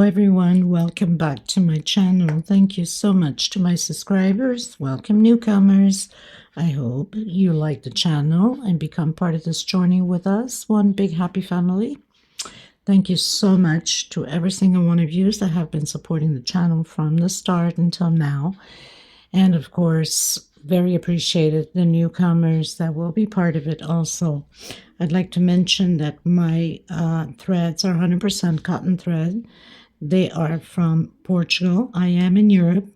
everyone, welcome back to my channel. Thank you so much to my subscribers. Welcome newcomers. I hope you like the channel and become part of this journey with us. One big happy family. Thank you so much to every single one of you that have been supporting the channel from the start until now. And of course, very appreciated the newcomers that will be part of it also. I'd like to mention that my threads are 100% cotton thread. They are from Portugal. I am in Europe.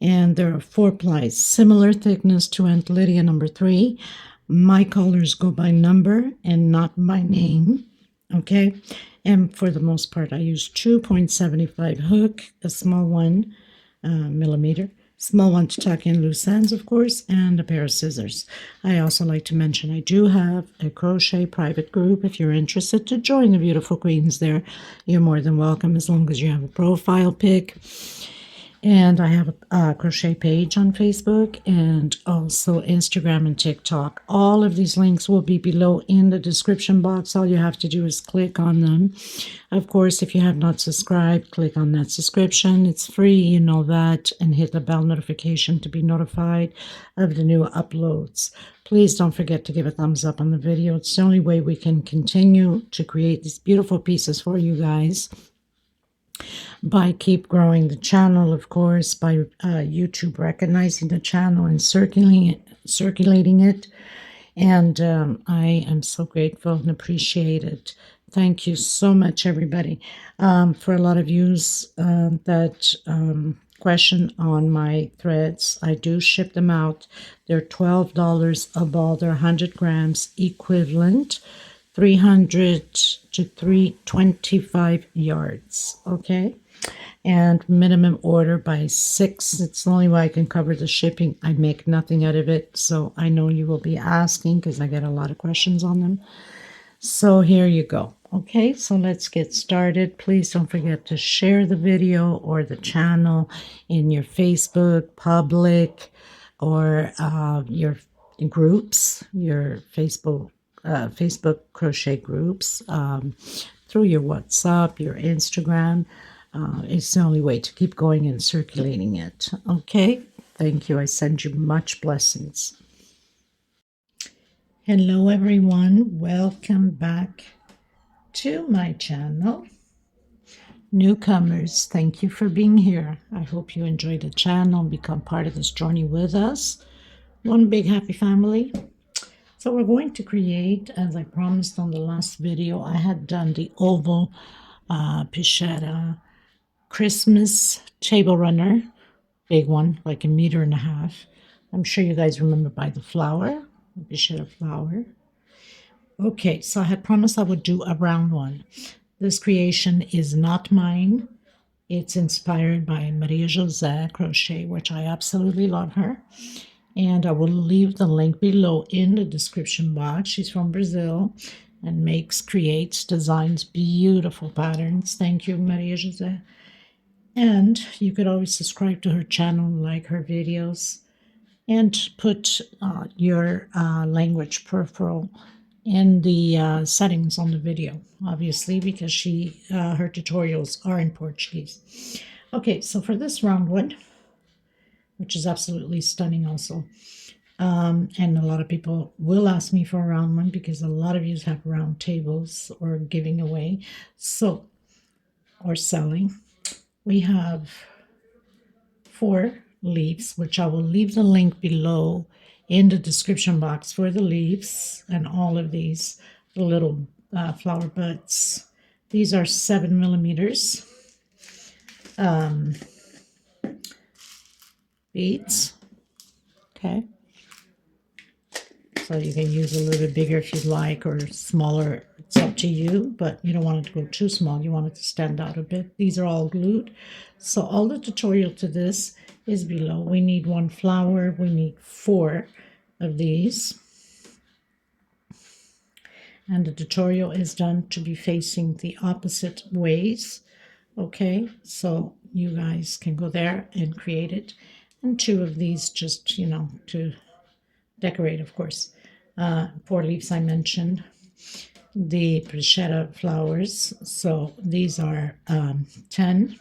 And there are 4 plies, similar thickness to Aunt Lydia number 3. My colors go by number and not by name. Okay. And for the most part, I use 2.75 hook, a small one millimeter. Small one to tuck in loose ends, of course, and a pair of scissors. I also like to mention I do have a crochet private group. If you're interested to join the beautiful queens there, you're more than welcome as long as you have a profile pic. And I have a crochet page on Facebook and also Instagram and TikTok. All of these links will be below in the description box. All you have to do is click on them. Of course, if you have not subscribed, click on that subscription. It's free, you know that, and hit the bell notification to be notified of the new uploads. Please don't forget to give a thumbs up on the video. It's the only way we can continue to create these beautiful pieces for you guys. By keep growing the channel, of course, by YouTube recognizing the channel and circulating it. And I am so grateful and appreciate it. Thank you so much, everybody. For a lot of yous that question on my threads, I do ship them out. They're $12 a ball. They're 100 grams equivalent. 300 to 325 yards, okay? And minimum order by 6. It's the only way I can cover the shipping. I make nothing out of it, so I know you will be asking because I get a lot of questions on them. So here you go. Okay, so let's get started. Please don't forget to share the video or the channel in your Facebook public or your groups, your Facebook crochet groups, through your WhatsApp, your Instagram. It's the only way to keep going and circulating it. Okay, thank you. I send you much blessings. Hello, everyone. Welcome back to my channel. Newcomers, thank you for being here. I hope you enjoy the channel and become part of this journey with us. One big happy family. So we're going to create, as I promised on the last video, I had done the oval Poinsettia Christmas table runner, big one, like 1.5 meters. I'm sure you guys remember by the flower, the Poinsettia flower. Okay, so I had promised I would do a round one. This creation is not mine. It's inspired by Maria José Crochet, which I absolutely love her. And I will leave the link below in the description box. She's from Brazil and creates, designs beautiful patterns. Thank you, Maria José. And you could always subscribe to her channel, like her videos, and put your language peripheral in the settings on the video, obviously, because her tutorials are in Portuguese. Okay, so for this round one, which is absolutely stunning also. And a lot of people will ask me for a round one because a lot of you have round tables or giving away, so, or selling. We have 4 leaves, which I will leave the link below in the description box for the leaves and all of these little flower buds. These are 7 millimeters. Beads. Okay, so you can use a little bit bigger if you'd like, or smaller. It's up to you, but you don't want it to go too small. You want it to stand out a bit. These are all glued. So all the tutorial to this is below. We need 1 flower. We need 4 of these. And the tutorial is done to be facing the opposite ways. Okay, so you guys can go there and create it. And 2 of these just, you know, to decorate, of course. 4 leaves I mentioned. the Portugal flowers. So these are 10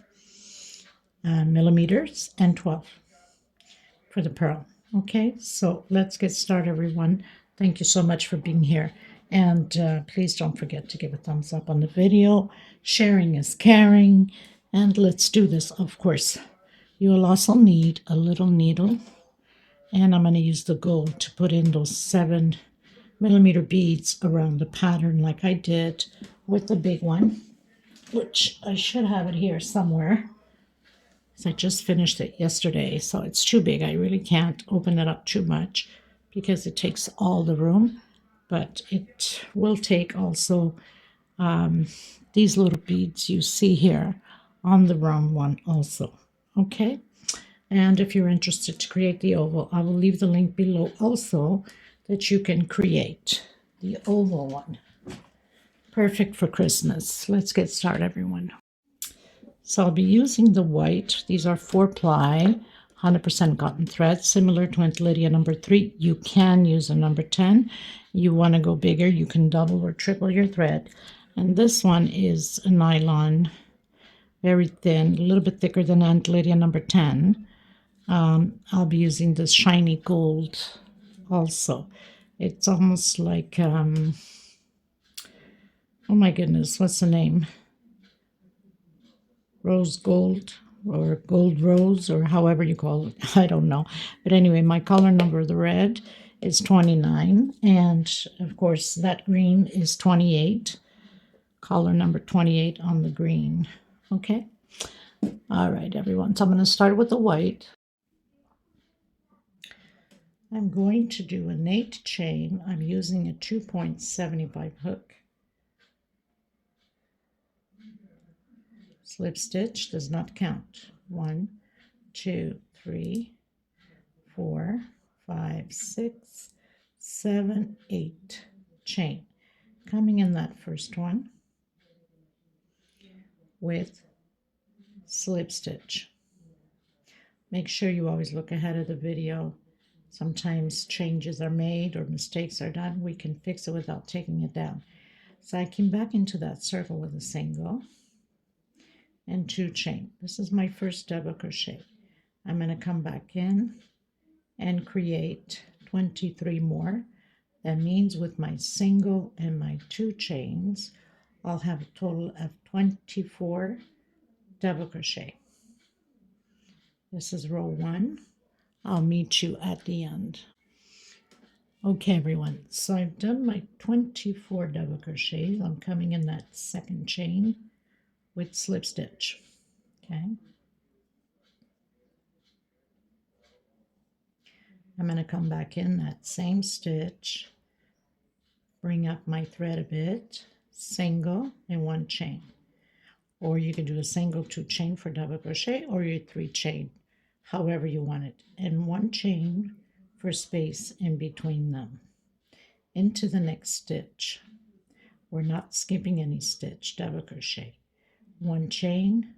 millimeters and 12 for the pearl. Okay, so let's get started, everyone. Thank you so much for being here. And please don't forget to give a thumbs up on the video. Sharing is caring. And let's do this. Of course, you will also need a little needle. And I'm going to use the gold to put in those 7 millimeter beads around the pattern like I did with the big one, which I should have it here somewhere. I just finished it yesterday, so it's too big. I really can't open it up too much because it takes all the room, but it will take also these little beads you see here on the round one also. Okay, and if you're interested to create the oval, I will leave the link below also that you can create the oval one. Perfect for Christmas. Let's get started, everyone. So I'll be using the white. These are 4-ply, 100% cotton thread, similar to Aunt Lydia number 3. You can use a number 10. You want to go bigger, you can double or triple your thread. And this one is a nylon, very thin, a little bit thicker than Aunt Lydia number 10. I'll be using this shiny gold also. It's almost like, oh my goodness, what's the name? Rose gold or gold rose or however you call it. I don't know. But anyway, my color number of the red is 29. And of course, that green is 28. Color number 28 on the green. Okay. All right, everyone. So I'm going to start with the white. I'm going to do an 8 chain. I'm using a 2.75 hook. Slip stitch does not count. 1, 2, 3, 4, 5, 6, 7, 8 chain. Coming in that first one with slip stitch. Make sure you always look ahead of the video. Sometimes changes are made or mistakes are done. We can fix it without taking it down. So I came back into that circle with a single and 2 chain. This is my first double crochet. I'm going to come back in and create 23 more. That means with my single and my 2 chains, I'll have a total of 24 double crochet. This is row 1. I'll meet you at the end. Okay, everyone, so I've done my 24 double crochets. I'm coming in that second chain with slip stitch. Okay. I'm going to come back in that same stitch, bring up my thread a bit, single and 1 chain. Or you can do a single 2 chain for double crochet or your 3 chain, however you want it. And 1 chain for space in between them. Into the next stitch. We're not skipping any stitch, double crochet. 1 chain,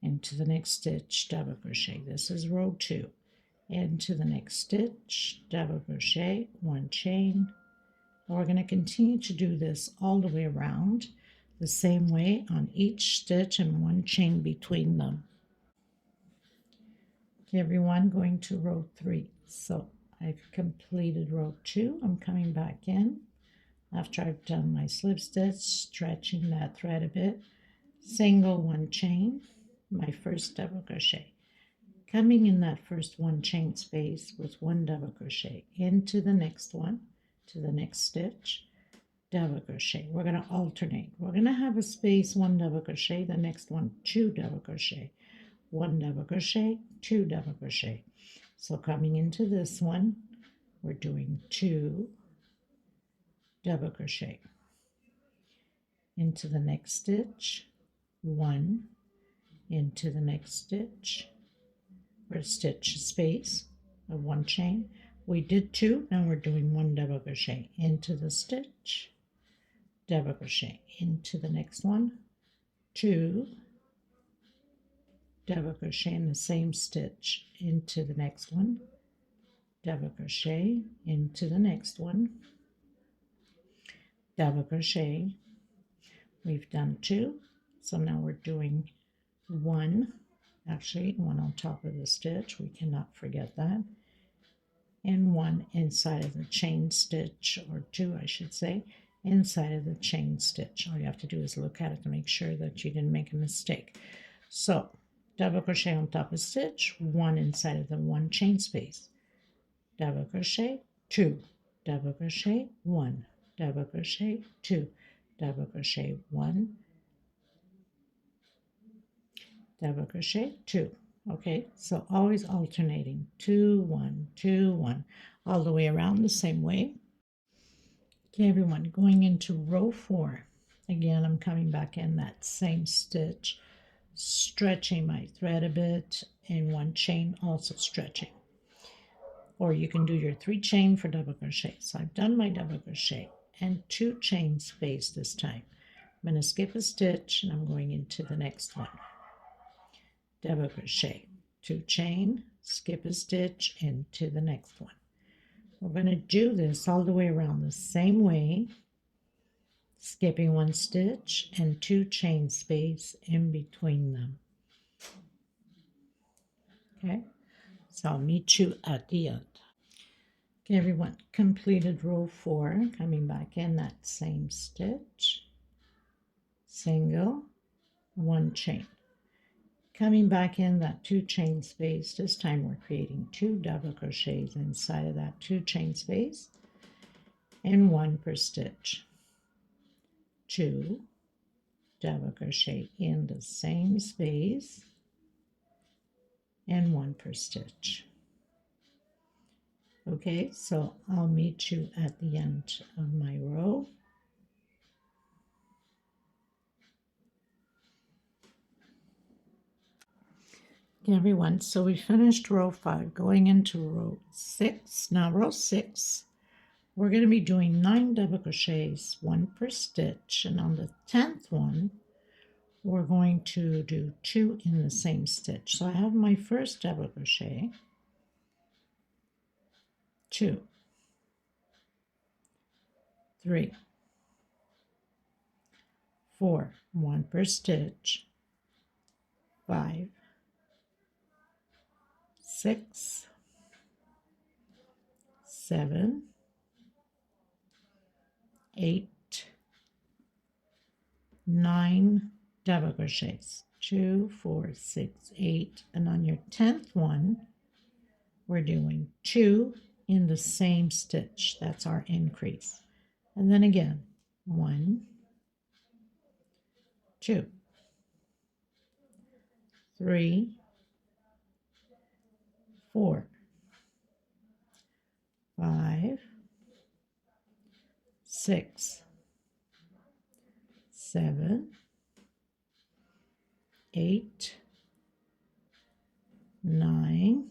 into the next stitch, double crochet. This is row 2. Into the next stitch, double crochet, 1 chain. And we're going to continue to do this all the way around the same way on each stitch and 1 chain between them. Okay, everyone, going to row 3. So I've completed row 2. I'm coming back in after I've done my slip stitch, stretching that thread a bit, single 1 chain, my first double crochet. Coming in that first 1 chain space with 1 double crochet into the next one, to the next stitch, double crochet. We're going to alternate. We're going to have a space, 1 double crochet, the next one 2 double crochet, 1 double crochet, 2 double crochet. So coming into this one, we're doing 2 double crochet. Into the next stitch, 1, into the next stitch, or stitch space of 1 chain. We did 2, now we're doing 1 double crochet into the stitch, double crochet into the next one, 2 double crochet in the same stitch into the next one, double crochet into the next one, double crochet. We've done 2, so now we're doing 1, actually 1 on top of the stitch, we cannot forget that, and 1 inside of the chain stitch, or 2 I should say, inside of the chain stitch. All you have to do is look at it to make sure that you didn't make a mistake. So double crochet on top of stitch, 1 inside of the 1 chain space, double crochet, 2, double crochet, 1, double crochet, 2, double crochet, 1, double crochet, 2. Okay, so always alternating 2 1 2 1 all the way around the same way. Okay, everyone, going into row 4 again. I'm coming back in that same stitch, stretching my thread a bit, and 1 chain also stretching, or you can do your 3 chain for double crochet. So I've done my double crochet and 2 chain space this time. I'm going to skip a stitch and I'm going into the next one. Double crochet, 2 chain, skip a stitch, into the next one. We're going to do this all the way around the same way, skipping 1 stitch and 2 chain space in between them. Okay, so I'll meet you at the end. Okay, everyone, completed row 4, coming back in that same stitch, single, 1 chain. Coming back in that 2 chain space, this time we're creating 2 double crochets inside of that 2 chain space, and 1 per stitch. 2 double crochet in the same space, and 1 per stitch. Okay, so I'll meet you at the end of my row. Everyone, so we finished row 5, going into row 6. Now row 6, we're going to be doing 9 double crochets, 1 per stitch, and on the 10th one we're going to do 2 in the same stitch. So I have my first double crochet, 2, 3, 4, 1 per stitch, 5, 6, 7, 8, 9 double crochets, 2, 4, 6, 8, and on your 10th one we're doing 2 in the same stitch. That's our increase. And then again, 1, 2, 3, 4, 5, 6, 7, 8, 9.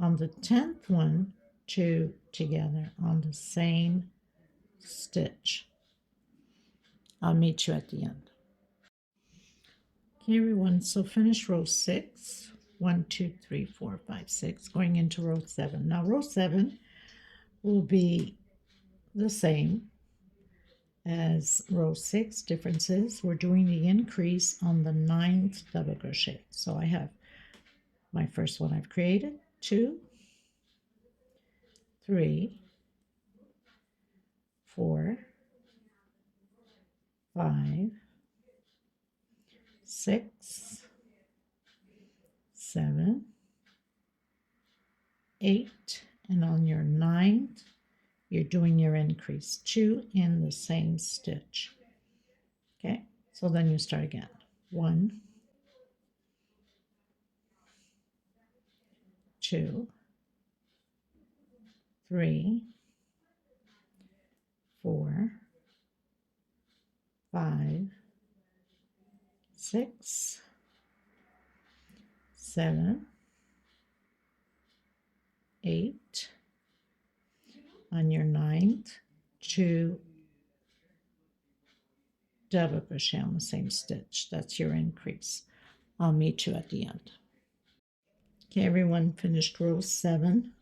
On the 10th one, 2 together on the same stitch. I'll meet you at the end. Okay, everyone, so finish row 6. 1, 2, 3, 4, 5, 6, going into row 7. Now row 7 will be the same as row 6. Differences, we're doing the increase on the 9th double crochet. So I have my first one I've created, 2, 3, 4, 5, 6, 7, 8, and on your 9th you're doing your increase, 2 in the same stitch. Okay, so then you start again. 1, 2, 3, 4, 5, 6, 7, 8. On your 9th, 2 double crochet on the same stitch. That's your increase. I'll meet you at the end. Okay, everyone, finished row 7.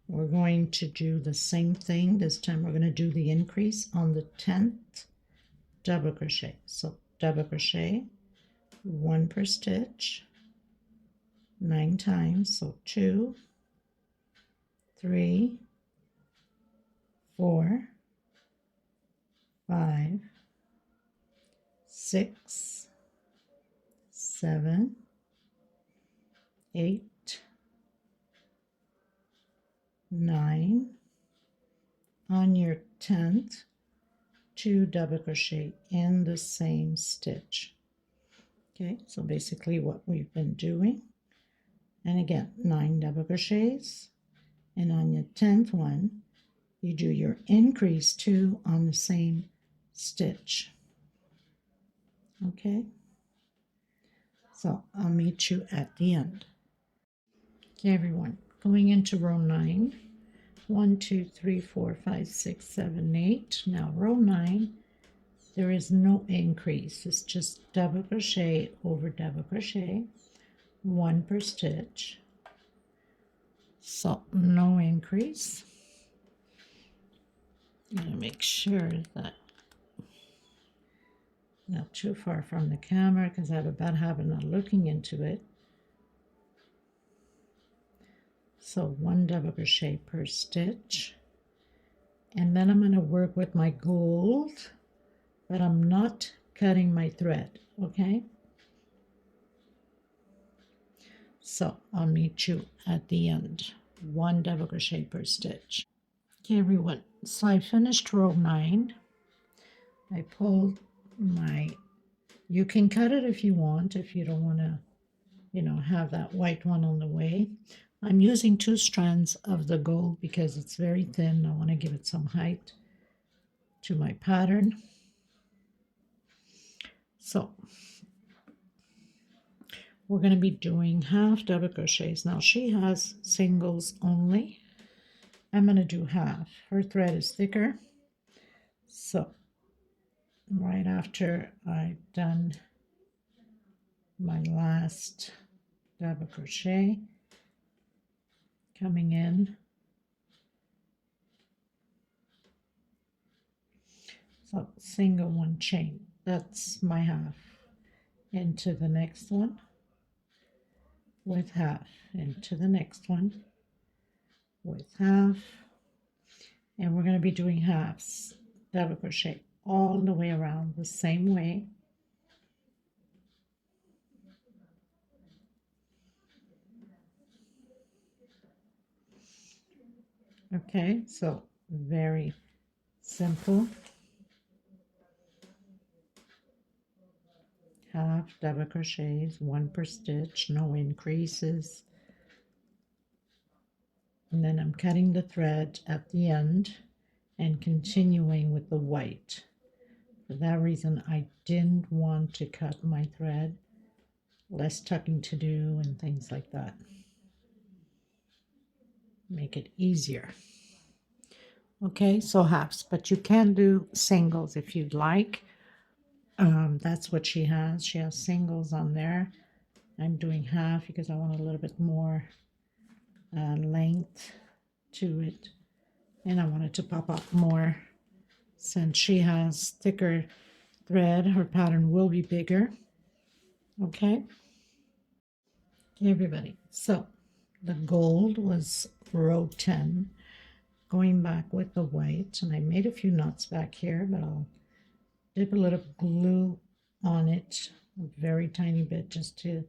we're going to do the same thing. This time we're going to do the increase on the 10th double crochet. So double crochet, 1 per stitch, 9 times. So 2, 3, 4, 5, 6, 7, 8, 9. On your 10th, 2 double crochet in the same stitch. Okay, so basically what we've been doing. And again, 9 double crochets, and on your 10th one you do your increase 2 on the same stitch. Okay, so I'll meet you at the end. Okay everyone, going into row 9, 1 2 3 4 5 6 7 8. Now row 9, there is no increase, it's just double crochet over double crochet, 1 per stitch. So no increase. I'm going to make sure that not too far from the camera because I have a bad habit of looking into it. So 1 double crochet per stitch, and then I'm going to work with my gold, but I'm not cutting my thread. Okay, so I'll meet you at the end. 1 double crochet per stitch. Okay everyone, so I finished row 9. I pulled my, you can cut it if you want, if you don't want to, you know, have that white one on the way. I'm using 2 strands of the gold because it's very thin. I want to give it some height to my pattern. So we're going to be doing half double crochets. Now she has singles only. I'm going to do half. Her thread is thicker. So right after I've done my last double crochet, coming in, so single 1 chain, that's my half, into the next one with half, into the next one with half, and we're going to be doing halves double crochet all the way around the same way. Okay, so very simple. Half double crochets, 1 per stitch, no increases. And then I'm cutting the thread at the end and continuing with the white. For that reason, I didn't want to cut my thread. Less tucking to do and things like that. Make it easier. Okay, so halves, but you can do singles if you'd like. That's what she has. She has singles on there. I'm doing half because I want a little bit more length to it, and I want it to pop up more. Since she has thicker thread, her pattern will be bigger. Okay, everybody, so the gold was row 10, going back with the white, and I made a few knots back here, but I'll dip a little glue on it, a very tiny bit, just to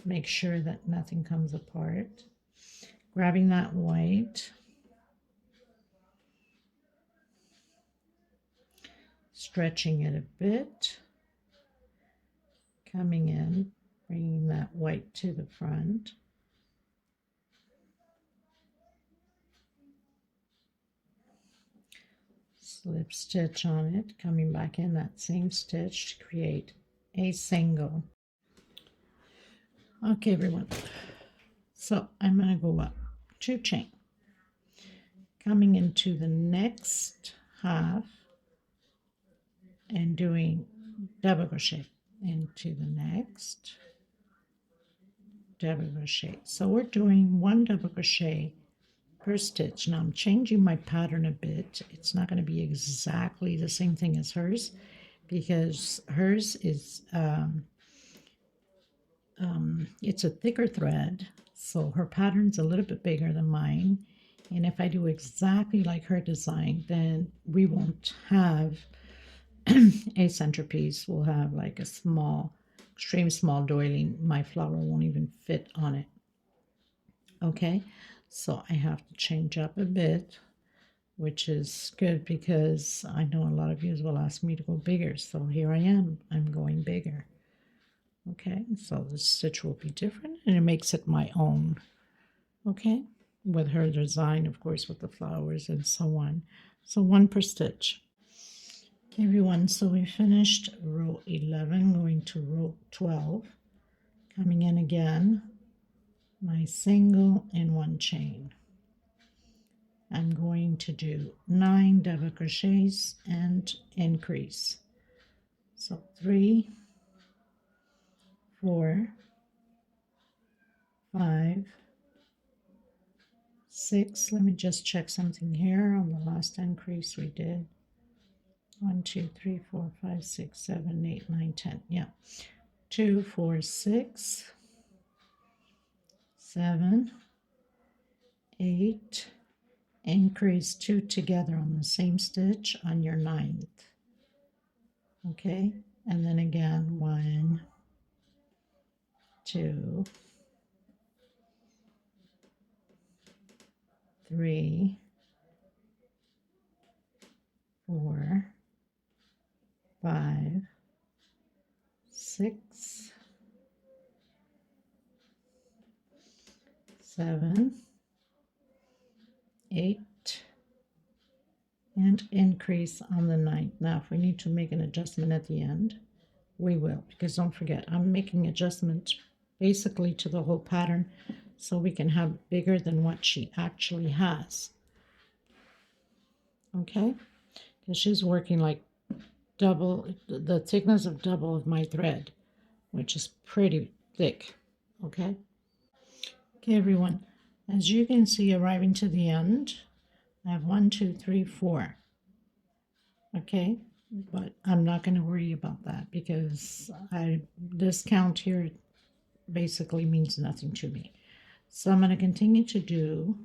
make sure that nothing comes apart. Grabbing that white, stretching it a bit, coming in, bringing that white to the front, slip stitch on it, coming back in that same stitch to create a single. Okay everyone, so I'm going to go up 2 chain, coming into the next half and doing double crochet into the next double crochet. So we're doing 1 double crochet per stitch. Now I'm changing my pattern a bit. It's not going to be exactly the same thing as hers, because hers is it's a thicker thread, so her pattern's a little bit bigger than mine. And if I do exactly like her design, then we won't have a centerpiece. We'll have like a small, extreme small doily. My flower won't even fit on it. Okay, so I have to change up a bit, which is good because I know a lot of you will ask me to go bigger. So here I am, I'm going bigger. Okay, so the stitch will be different and it makes it my own. Okay, with her design, of course, with the flowers and so on. So one per stitch. Okay, everyone, so we finished row 11, going to row 12, coming in again, my single and one chain. I'm going to do 9 double crochets and increase. So 3, 4, 5, 6. Let me just check something here on the last increase we did. 1, 2, 3, 4, 5, 6, 7, 8, 9, 10. Yeah. 2, 4, 6, 7, 8. Increase 2 together on the same stitch on your 9th. Okay, and then again 1, 2, 3, 4, 5, 6, 7, 8, and increase on the 9th. Now, if we need to make an adjustment at the end, we will, because don't forget, I'm making adjustments basically to the whole pattern so we can have bigger than what she actually has. Okay, because she's working like double, the thickness of double of my thread, which is pretty thick. Okay, everyone, as you can see, arriving to the end, I have 1, 2, 3, 4. Okay, but I'm not going to worry about that because this count here basically means nothing to me. So I'm going to continue to do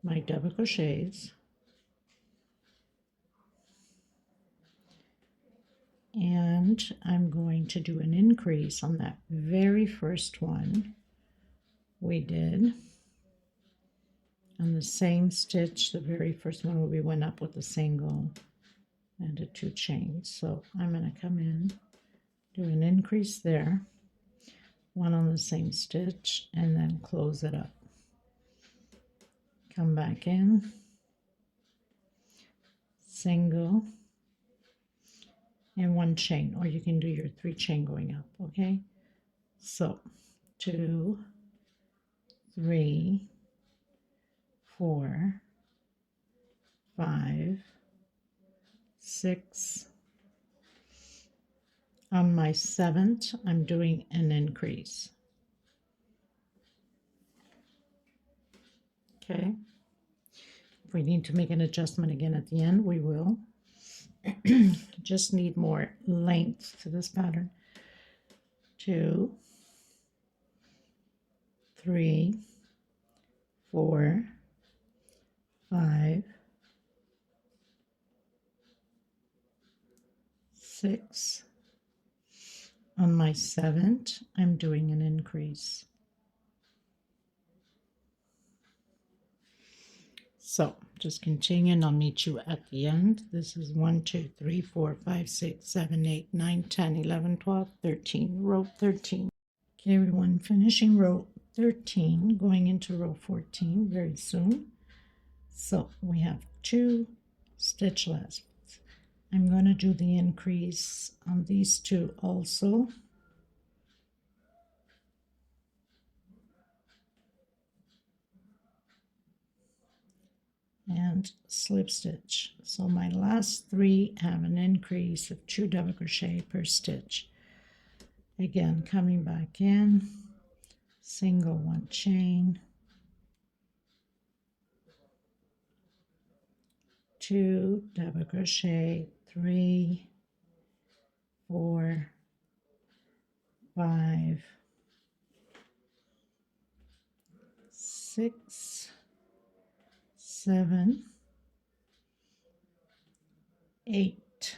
my double crochets, and I'm going to do an increase on that very first one we did on the same stitch, the very first one where we went up with a single and a 2 chains. So I'm going to come in, do an increase there, one on the same stitch, and then close it up. Come back in, single, and 1 chain, or you can do your 3 chain going up. Okay, so 2, 3, 4, 5, 6. On my 7th, I'm doing an increase. Okay, if we need to make an adjustment again at the end, we will. Just need more length to this pattern. 2, 3, 4, 5, 6. On my 7th, I'm doing an increase. So just continuing, I'll meet you at the end. This is 1, 2, 3, 4, 5, 6, 7, 8, 9, 10, 11, 12, 13, row 13. Okay, everyone, finishing row 13, going into row 14 very soon. So we have 2 stitch left. I'm going to do the increase on these 2 also. And slip stitch. So my last 3 have an increase of 2 double crochet per stitch. Again, coming back in, single 1 chain, 2 double crochet, 3, 4, 5, 6, 7, 8,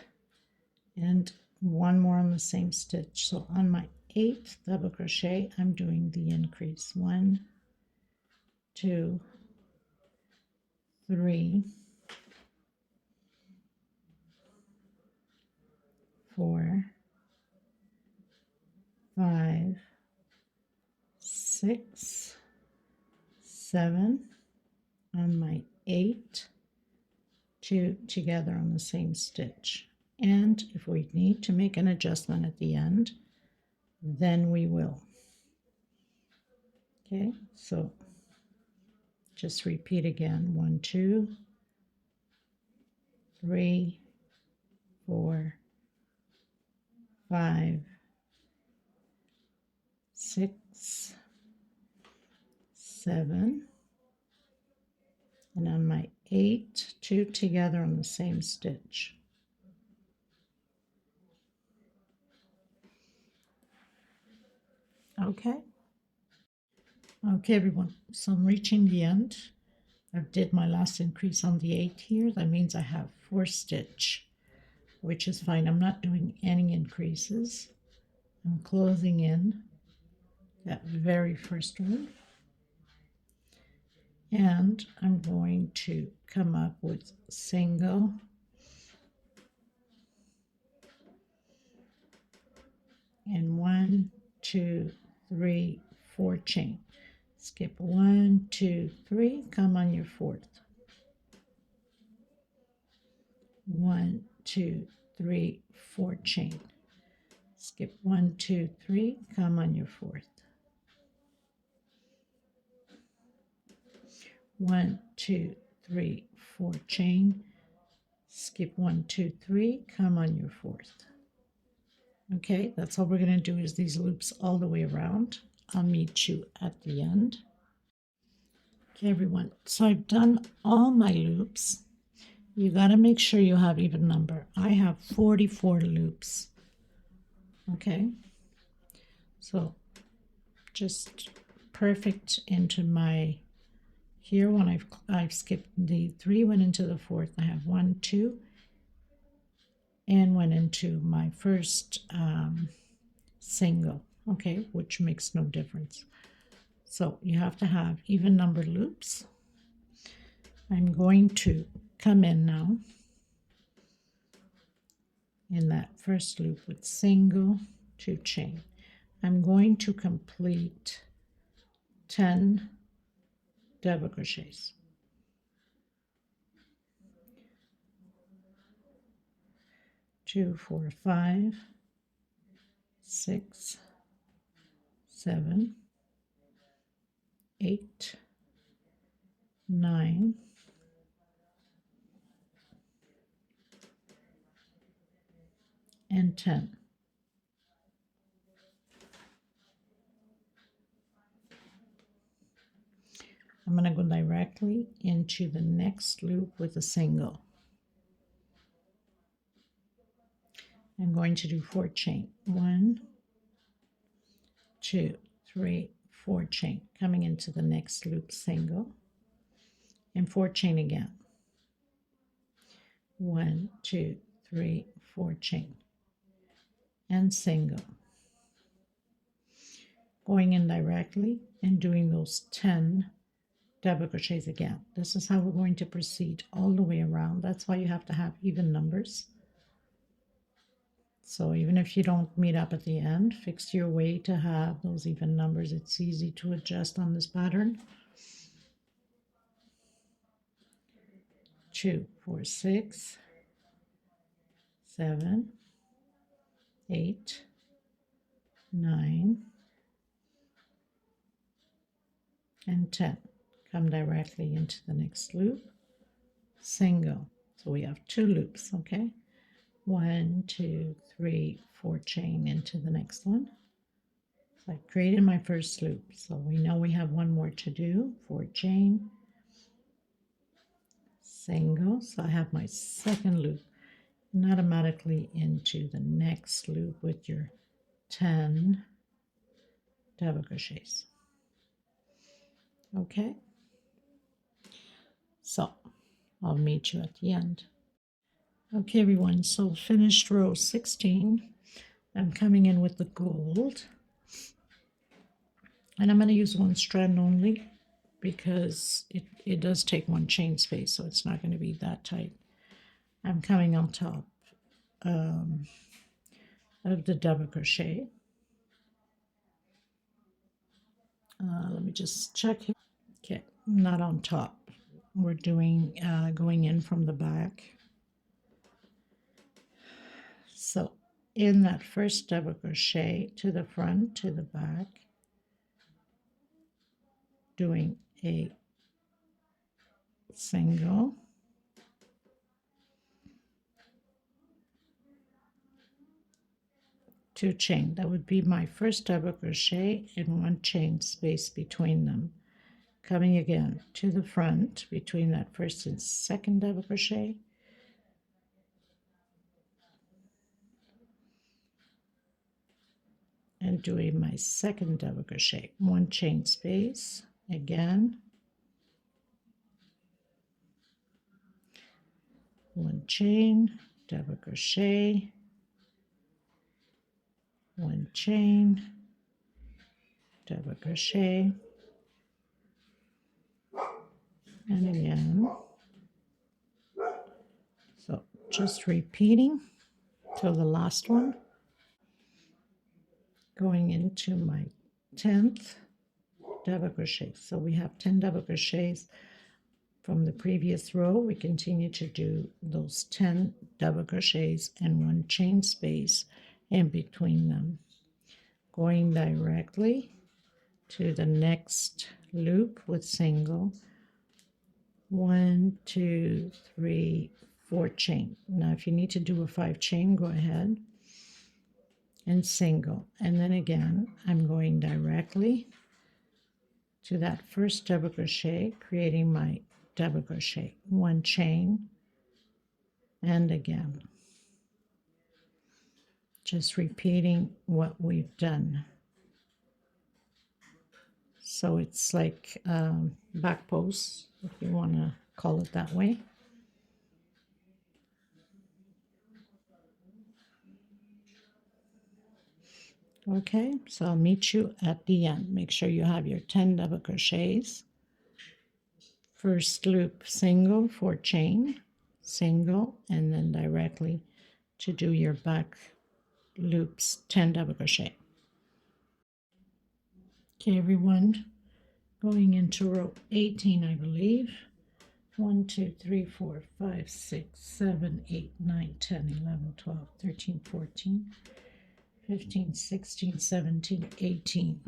and one more on the same stitch. So on my 8th double crochet, I'm doing the increase. 1, 2, 3, 4, 5, 6, 7, on my 8, 2 together on the same stitch. And if we need to make an adjustment at the end, then we will. Okay, so just repeat again. 1, 2, 3, 4, 5, 6, 7, and on my 8, 2 together on the same stitch. Okay. Okay, everyone, so I'm reaching the end. I did my last increase on the 8 here. That means I have 4 stitch, which is fine. I'm not doing any increases. I'm closing in that very first one. And I'm going to come up with single, and 1, 2, 3, 4 chain. Skip 1, 2, 3, come on your 4th. 1, 2, 3, 4 chain. Skip 1, 2, 3, come on your 4th. 1, 2, 3, 4 chain. Skip 1, 2, 3, come on your 4th. Okay, that's all we're going to do is these loops all the way around. I'll meet you at the end. Okay, everyone, so I've done all my loops. You got to make sure you have even number. I have 44 loops. Okay, so just perfect into my, here when I've skipped the 3, went into the 4th, I have 1, 2, and went into my first single, okay, which makes no difference. So you have to have even number loops. I'm going to come in now in that first loop with single, 2 chain. I'm going to complete 10 double crochets. 2, 4, 5, 6, 7, 8, 9, and 10. I'm going to go directly into the next loop with a single. I'm going to do 4 chain. 1, 2, 3, 4 chain. Coming into the next loop single. And 4 chain again. 1, 2, 3, 4 chain. And single. Going in directly and doing those 10 double crochets again. This is how we're going to proceed all the way around. That's why you have to have even numbers. So even if you don't meet up at the end, fix your way to have those even numbers. It's easy to adjust on this pattern. 2, 4, 6, 7, 8, 9, and 10. Come directly into the next loop, single. So we have 2 loops, okay? 1, 2, 3, 4 chain into the next one. So I created my first loop. So we know we have one more to do. 4 chain, single. So I have my second loop, and automatically into the next loop with your 10 double crochets. Okay, so I'll meet you at the end. Okay, everyone, so finished row 16. I'm coming in with the gold, and I'm going to use one strand only because it does take one chain space, so it's not going to be that tight. I'm coming on top of the double crochet. Let me just check here. Okay, not on top. We're doing going in from the back. So in that first double crochet to the front, to the back, doing a single, two chain. That would be my first double crochet and one chain space between them. Coming again to the front between that first and second double crochet, and doing my second double crochet, one chain space again, one chain, double crochet, one chain, double crochet, and again. So just repeating till the last one, going into my 10th double crochet. So we have 10 double crochets from the previous row. We continue to do those 10 double crochets and one chain space in between them, going directly to the next loop with single, 1, 2, 3, 4 chain. Now if you need to do a 5 chain, go ahead, and single, and then again I'm going directly to that first double crochet, creating my double crochet, one chain, and again, just repeating what we've done. So it's like back post, if you want to call it that way. Okay, so I'll meet you at the end. Make sure you have your 10 double crochets. First loop single, 4 chain, single, and then directly to do your back loops, 10 double crochet. Okay, everyone, going into row 18, I believe. 1, 2, 3, 4, 5, 6, 7, 8, 9, 10, 11, 12, 13, 14, 15, 16, 17, 18.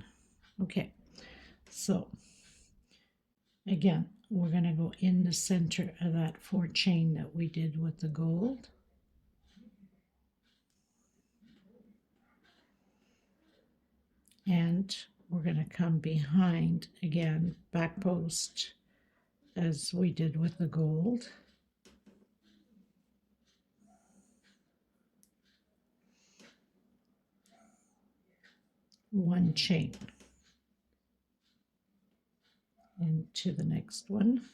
Okay, so again, we're going to go in the center of that 4 chain that we did with the gold. And we're going to come behind again, back post, as we did with the gold. One chain into the next one.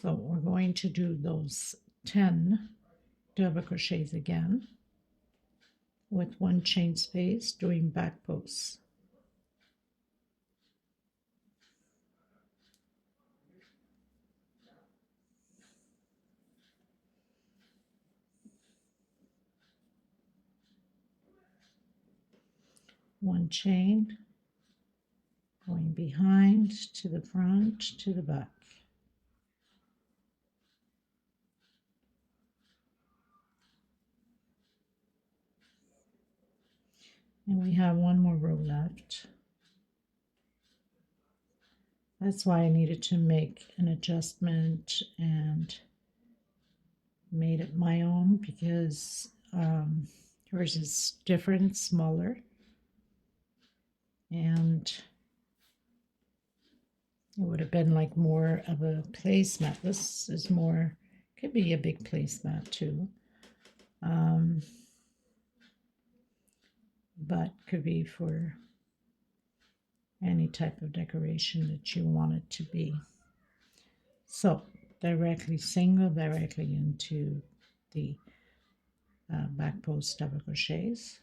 So we're going to do those 10 double crochets again with one chain space, doing back posts. One chain, going behind to the front to the back. And we have one more row left. That's why I needed to make an adjustment and made it my own, because yours is different, smaller. And It would have been like more of a placemat. This is more, could be a big placemat too. But could be for any type of decoration that you want it to be. So directly single directly into the back post double crochets.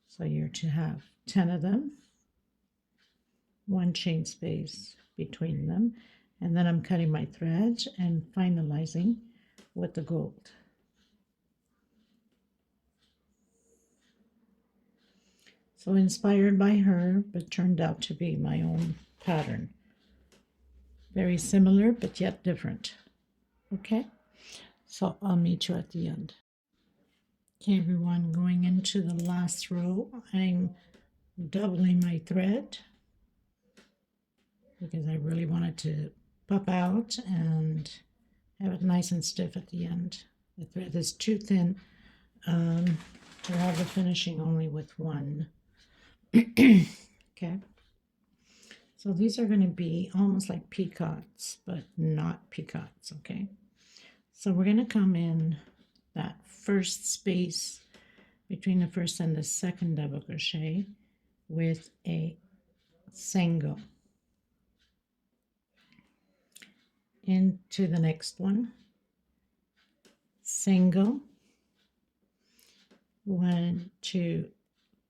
So you're to have 10 of them, one chain space between them, and then I'm cutting my thread and finalizing with the gold. So inspired by her, but turned out to be my own pattern. Very similar, but yet different. Okay, so I'll meet you at the end. Okay, everyone, going into the last row, I'm doubling my thread because I really wanted to pop out and have it nice and stiff at the end. The thread is too thin to have the finishing only with one. Okay, so these are going to be almost like peacocks, but not peacocks. Okay, so we're going to come in that first space between the first and the second double crochet with a single into the next one, single, 1, 2,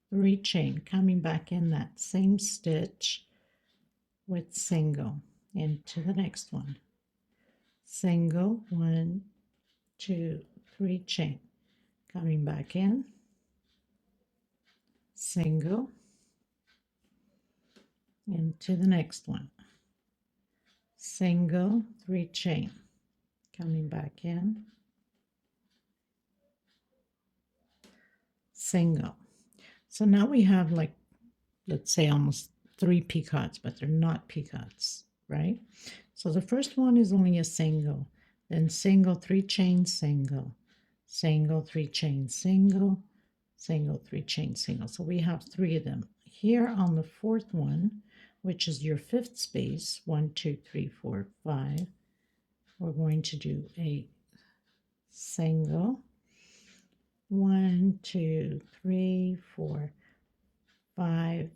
3 chain, coming back in that same stitch with single into the next one, single, 1, 2, 3 chain, coming back in, single, into the next one, single, 3 chain, coming back in, single. So now we have, like, let's say almost 3 peacocks, but they're not peacocks, right? So the first one is only a single, then single, 3 chain, single, single, 3 chain, single, single, 3 chain, single. So we have 3 of them. Here on the fourth one, which is your 5th space, 1, 2, 3, 4, 5, we're going to do a single, 1, 2, 3, 4, 5,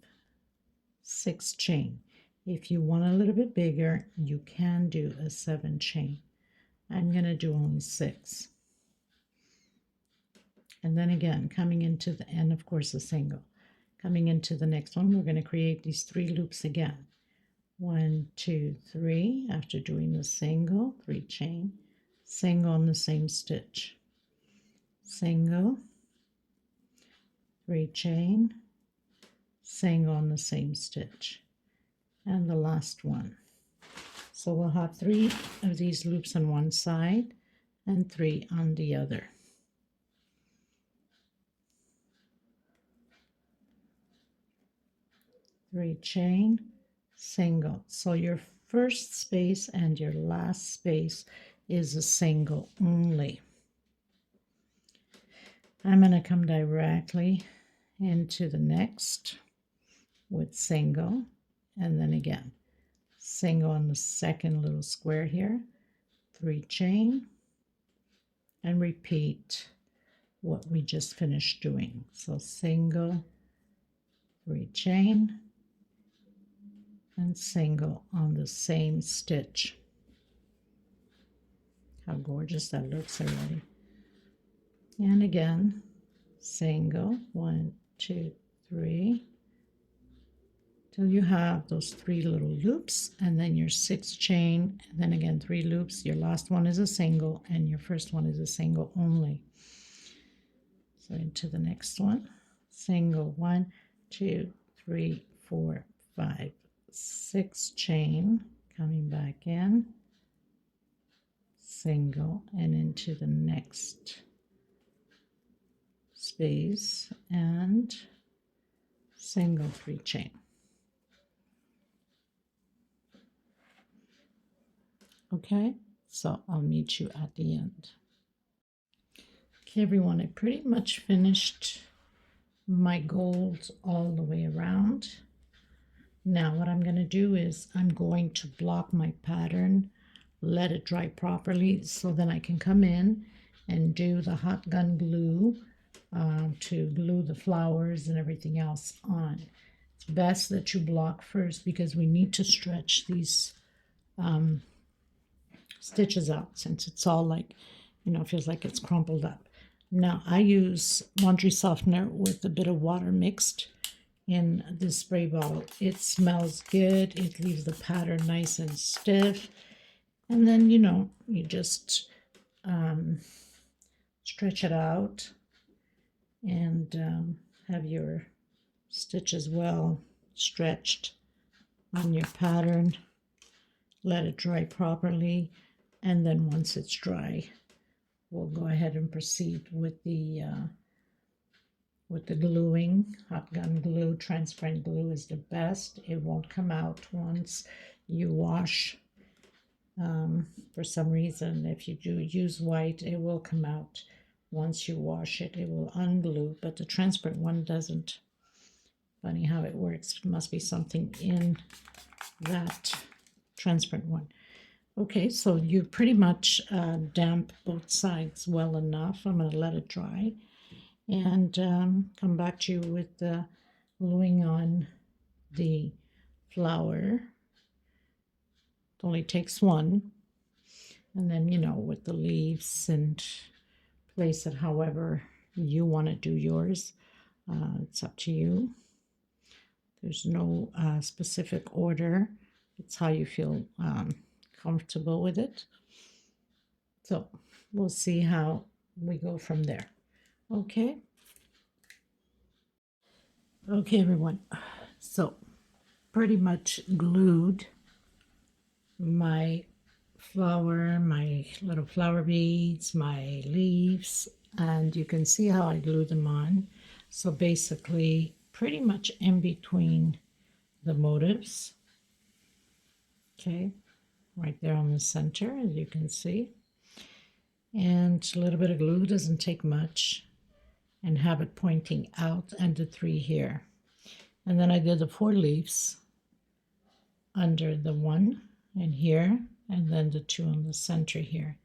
6 chain. If you want a little bit bigger, you can do a 7 chain. I'm going to do only 6. And then again, coming into the end, of course, a single. Coming into the next one, we're going to create these 3 loops again. 1, 2, 3, after doing the single, 3 chain, single on the same stitch, single, 3 chain, single on the same stitch, and the last one. So we'll have 3 of these loops on one side and 3 on the other. Three chain, single. So your first space and your last space is a single only. I'm going to come directly into the next with single, and then again single on the second little square here, 3 chain, and repeat what we just finished doing. So single, 3 chain, and single on the same stitch. How gorgeous that looks already. And again, single, 1, 2, 3, till you have those 3 little loops, and then your 6 chain, and then again 3 loops. Your last one is a single, and your first one is a single only. So into the next one, single, 1, 2, 3, 4, 5, 6 chain, coming back in, single, and into the next space, and single, 3 chain. Okay, so I'll meet you at the end. Okay, everyone, I pretty much finished my gold all the way around. Now what I'm going to do is I'm going to block my pattern, let it dry properly, so then I can come in and do the hot gun glue to glue the flowers and everything else on. It's best that you block first because we need to stretch these stitches out, since it's all like, you know, feels like it's crumpled up. Now I use laundry softener with a bit of water mixed in this spray bottle. It smells good. It leaves the pattern nice and stiff. And then, you know, you just stretch it out and have your stitches well stretched on your pattern. Let it dry properly, and then once it's dry, we'll go ahead and proceed with the gluing. Hot gun glue, transparent glue is the best. It won't come out once you wash. For some reason, if you do use white, it will come out. Once you wash it, it will unglue, but the transparent one doesn't. Funny how it works. It must be something in that transparent one. Okay, so you pretty much damp both sides well enough. I'm going to let it dry and come back to you with the gluing on the flower. It only takes one. And then, you know, with the leaves, and place it however you want to do yours. It's up to you. There's no specific order. It's how you feel comfortable with it. So we'll see how we go from there. Okay. Okay, everyone. So pretty much glued my flower, my little flower beads, my leaves, and you can see how I glue them on. So basically pretty much in between the motifs. Okay, right there on the center, as you can see. And a little bit of glue, doesn't take much, and have it pointing out, and the 3 here. And then I did the 4 leaves under the 1 and here, and then the 2 on the center here.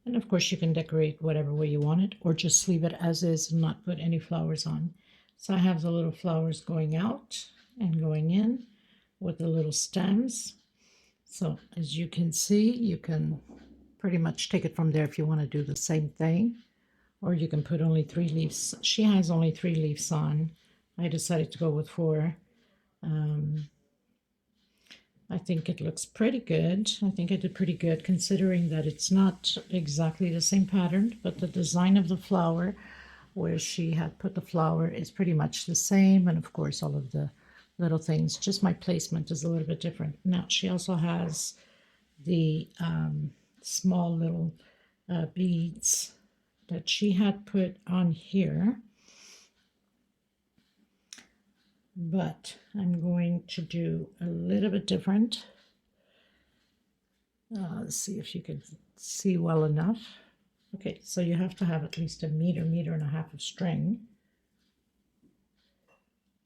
And of course you can decorate whatever way you want it, or just leave it as is and not put any flowers on. So I have the little flowers going out and going in with the little stems. So as you can see, you can pretty much take it from there if you want to do the same thing, or you can put only 3 leaves. She has only 3 leaves on. I decided to go with 4. I think it looks pretty good. I think I did pretty good, considering that it's not exactly the same pattern, but the design of the flower, where she had put the flower, is pretty much the same. And of course, all of the little things, just my placement is a little bit different. Now, she also has the small little beads that she had put on here. But I'm going to do a little bit different. Let's see if you can see well enough. Okay, so you have to have at least a meter, meter and a half of string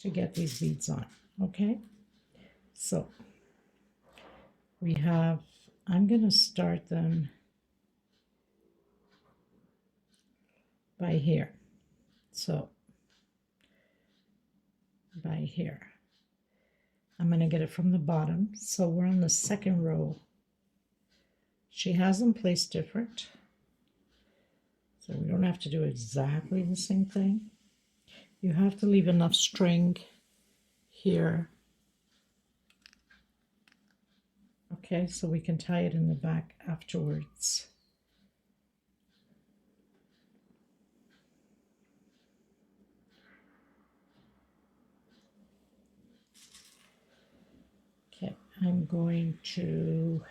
to get these beads on. Okay, so we have, I'm going to start them by here. So by here. I'm going to get it from the bottom. So we're on the 2nd row. She has them placed different, so we don't have to do exactly the same thing. You have to leave enough string here. Okay, so we can tie it in the back afterwards. Okay, I'm going to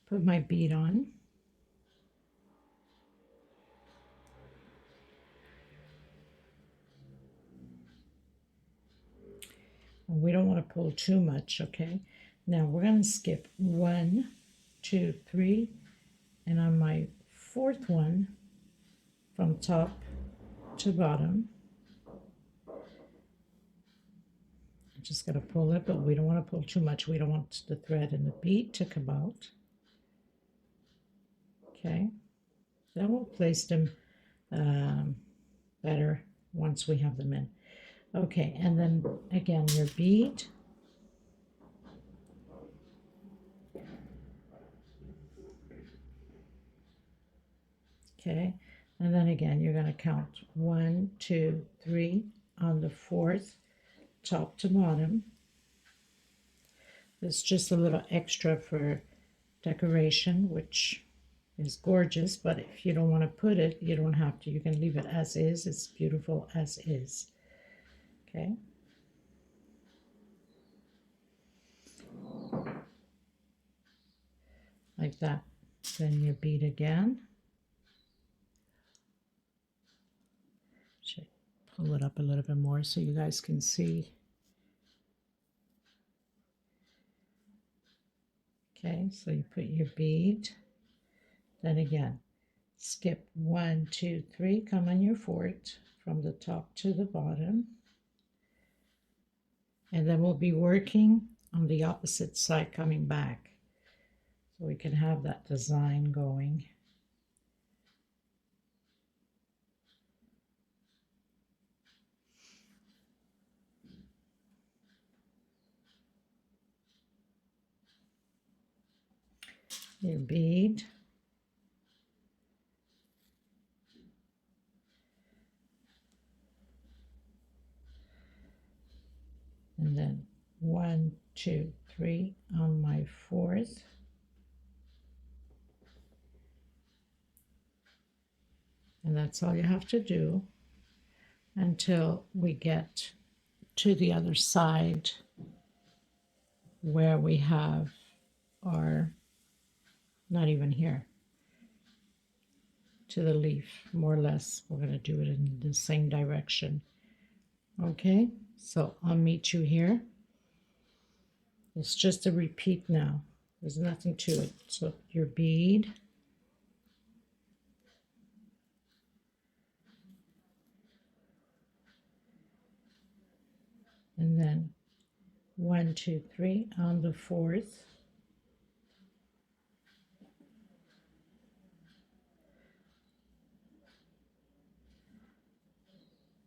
put my bead on. And we don't want to pull too much, okay? Now we're going to skip 1, 2, 3, and on my 4th one, from top to bottom, just going to pull it, but we don't want to pull too much. We don't want the thread and the bead to come out. Okay, then we'll place them better once we have them in. Okay, and then again, your bead. Okay, and then again, you're going to count 1, 2, 3 on the fourth, top to bottom. It's just a little extra for decoration, which is gorgeous, but if you don't want to put it, you don't have to. You can leave it as is. It's beautiful as is. Okay. Like that. Then your bead again. Should pull it up a little bit more so you guys can see. Okay, so you put your bead. Then again, skip 1, 2, 3, come on your fourth from the top to the bottom. And then we'll be working on the opposite side coming back. So we can have that design going. Your bead. And then 1, 2, 3 on my fourth. And that's all you have to do until we get to the other side where we have our, not even here, to the leaf, more or less. We're going to do it in the same direction. Okay, so I'll meet you here. It's just a repeat now. There's nothing to it. So your bead. And then 1, 2, 3 on the fourth.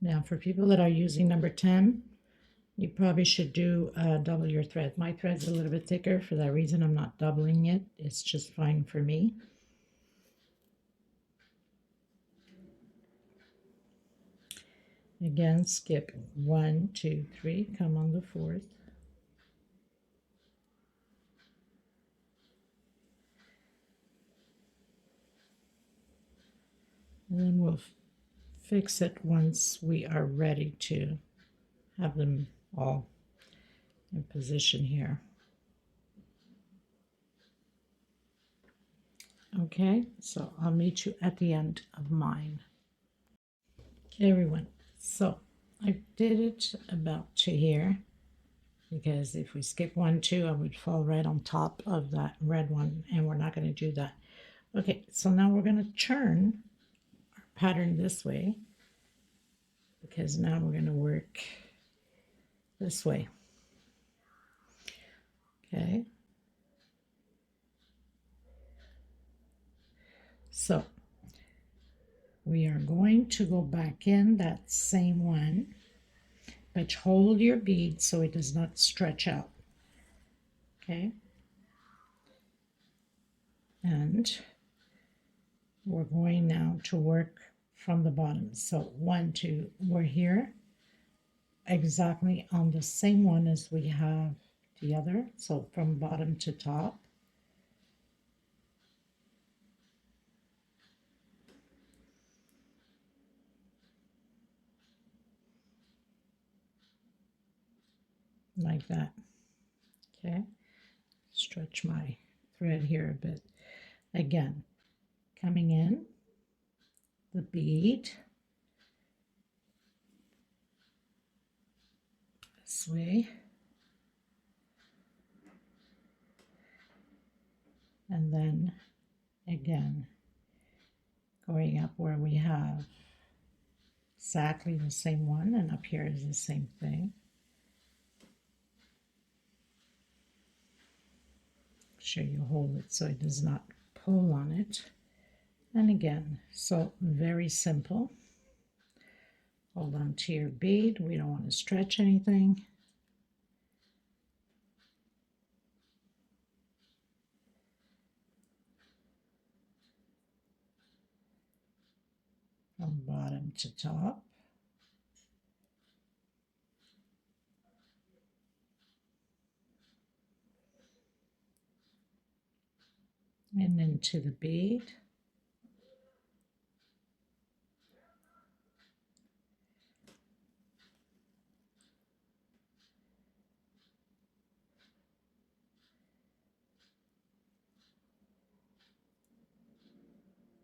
Now for people that are using number 10, you probably should do double your thread. My thread's a little bit thicker. For that reason, I'm not doubling it. It's just fine for me. Again, skip 1, 2, 3, come on the fourth. And then we'll fix it once we are ready to have them all in position here. Okay, so I'll meet you at the end of mine. Okay, everyone, so I did it about to here, because if we skip 1, 2, I would fall right on top of that red one, and we're not going to do that. Okay, so now we're going to turn our pattern this way, because now we're going to work this way. Okay. So we are going to go back in that same one, but hold your bead so it does not stretch out. Okay. And we're going now to work from the bottom. So 1, 2, we're here exactly on the same one as we have the other. So from bottom to top. Like that. Okay. Stretch my thread here a bit. Again, coming in, the bead this way, and then again going up where we have exactly the same one, and up here is the same thing. sure you hold it so it does not pull on it. And again, so very simple. Hold on to your bead. We don't want to stretch anything. From bottom to top. And into the bead.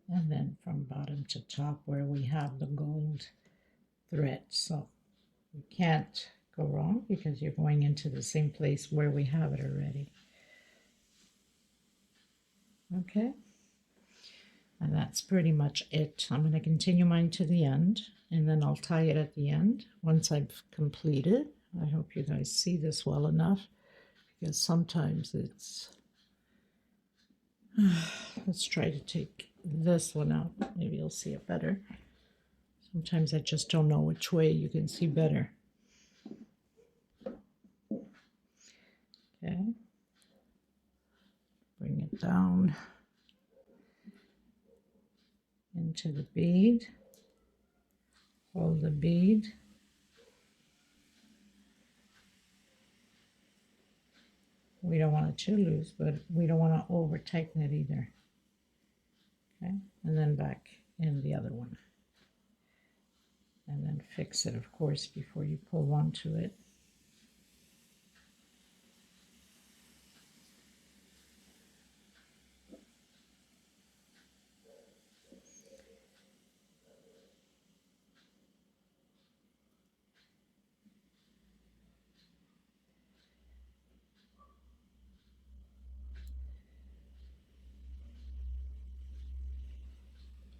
And then from bottom to top where we have the gold thread. So you can't go wrong because you're going into the same place where we have it already. Okay, and that's pretty much it. I'm going to continue mine to the end, and then I'll tie it at the end once I've completed. I hope you guys see this well enough, because sometimes it's let's try to take this one out. Maybe you'll see it better. Sometimes I just don't know which way you can see better. Okay, bring it down into the bead, hold the bead, we don't want it too loose, but we don't want to over tighten it either. Okay, and then back in the other one, and then fix it, of course, before you pull onto it.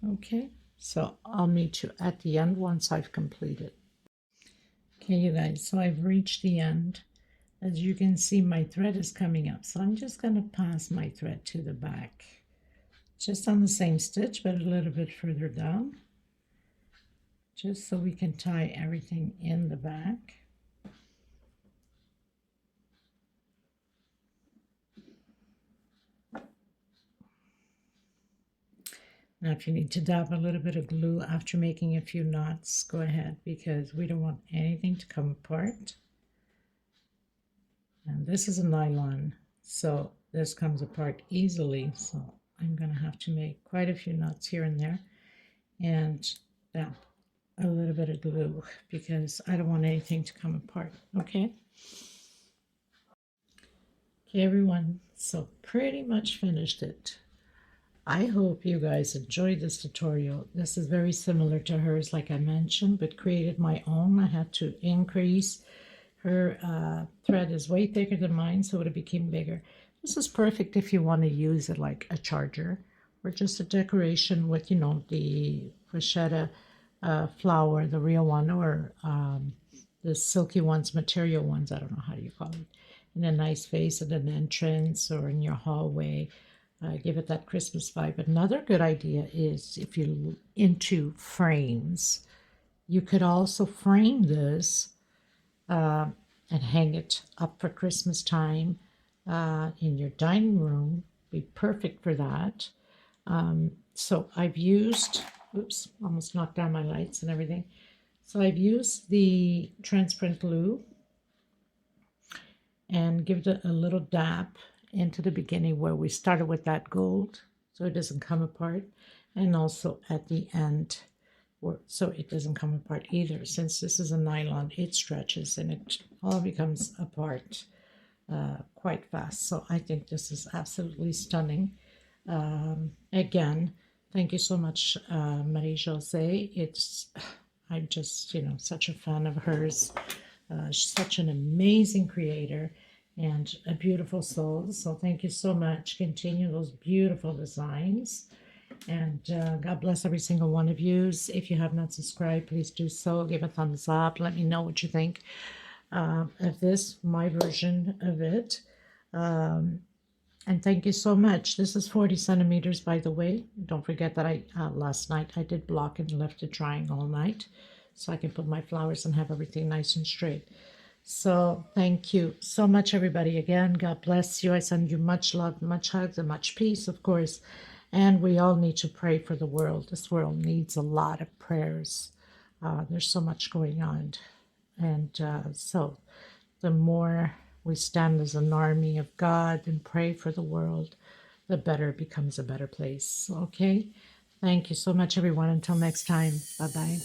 Okay, so I'll meet you at the end once I've completed. Okay, you guys, so I've reached the end. As you can see, my thread is coming up, so I'm just going to pass my thread to the back, just on the same stitch, but a little bit further down, just so we can tie everything in the back. Now, if you need to dab a little bit of glue after making a few knots, go ahead, because we don't want anything to come apart. And this is a nylon, so this comes apart easily. So I'm going to have to make quite a few knots here and there, and dab a little bit of glue because I don't want anything to come apart. Okay. Okay, everyone. So pretty much finished it. I hope you guys enjoyed this tutorial. This is very similar to hers, like I mentioned, but created my own. I had to increase. Her thread is way thicker than mine, so it became bigger. This is perfect if you want to use it like a charger or just a decoration with, you know, the Crochet flower, the real one, or the silky ones, material ones, I don't know how you call it, in a nice vase at an entrance or in your hallway. Give it that Christmas vibe. Another good idea is if you're into frames, you could also frame this and hang it up for Christmas time in your dining room. Be perfect for that. So I've used, oops, almost knocked down my lights and everything. So I've used the transparent glue and give it a little dab into the beginning where we started with that gold, so it doesn't come apart, and also at the end so it doesn't come apart either. Since this is a nylon, it stretches and it all becomes apart quite fast. So I think this is absolutely stunning. Again, thank you so much, Marie-José. I'm just, you know, such a fan of hers. She's such an amazing creator and a beautiful soul. So thank you so much. Continue those beautiful designs. And God bless every single one of you. If you have not subscribed, please do so. Give a thumbs up. Let me know what you think of this, my version of it. And thank you so much. This is 40 centimeters, by the way. Don't forget that last night I did block and left it drying all night so I can put my flowers and have everything nice and straight. So thank you so much, everybody. Again, God bless you. I send you much love, much hugs, and much peace, of course. And we all need to pray for the world. This world needs a lot of prayers. There's so much going on. And so the more we stand as an army of God and pray for the world, the better it becomes a better place. Okay? Thank you so much, everyone. Until next time. Bye-bye.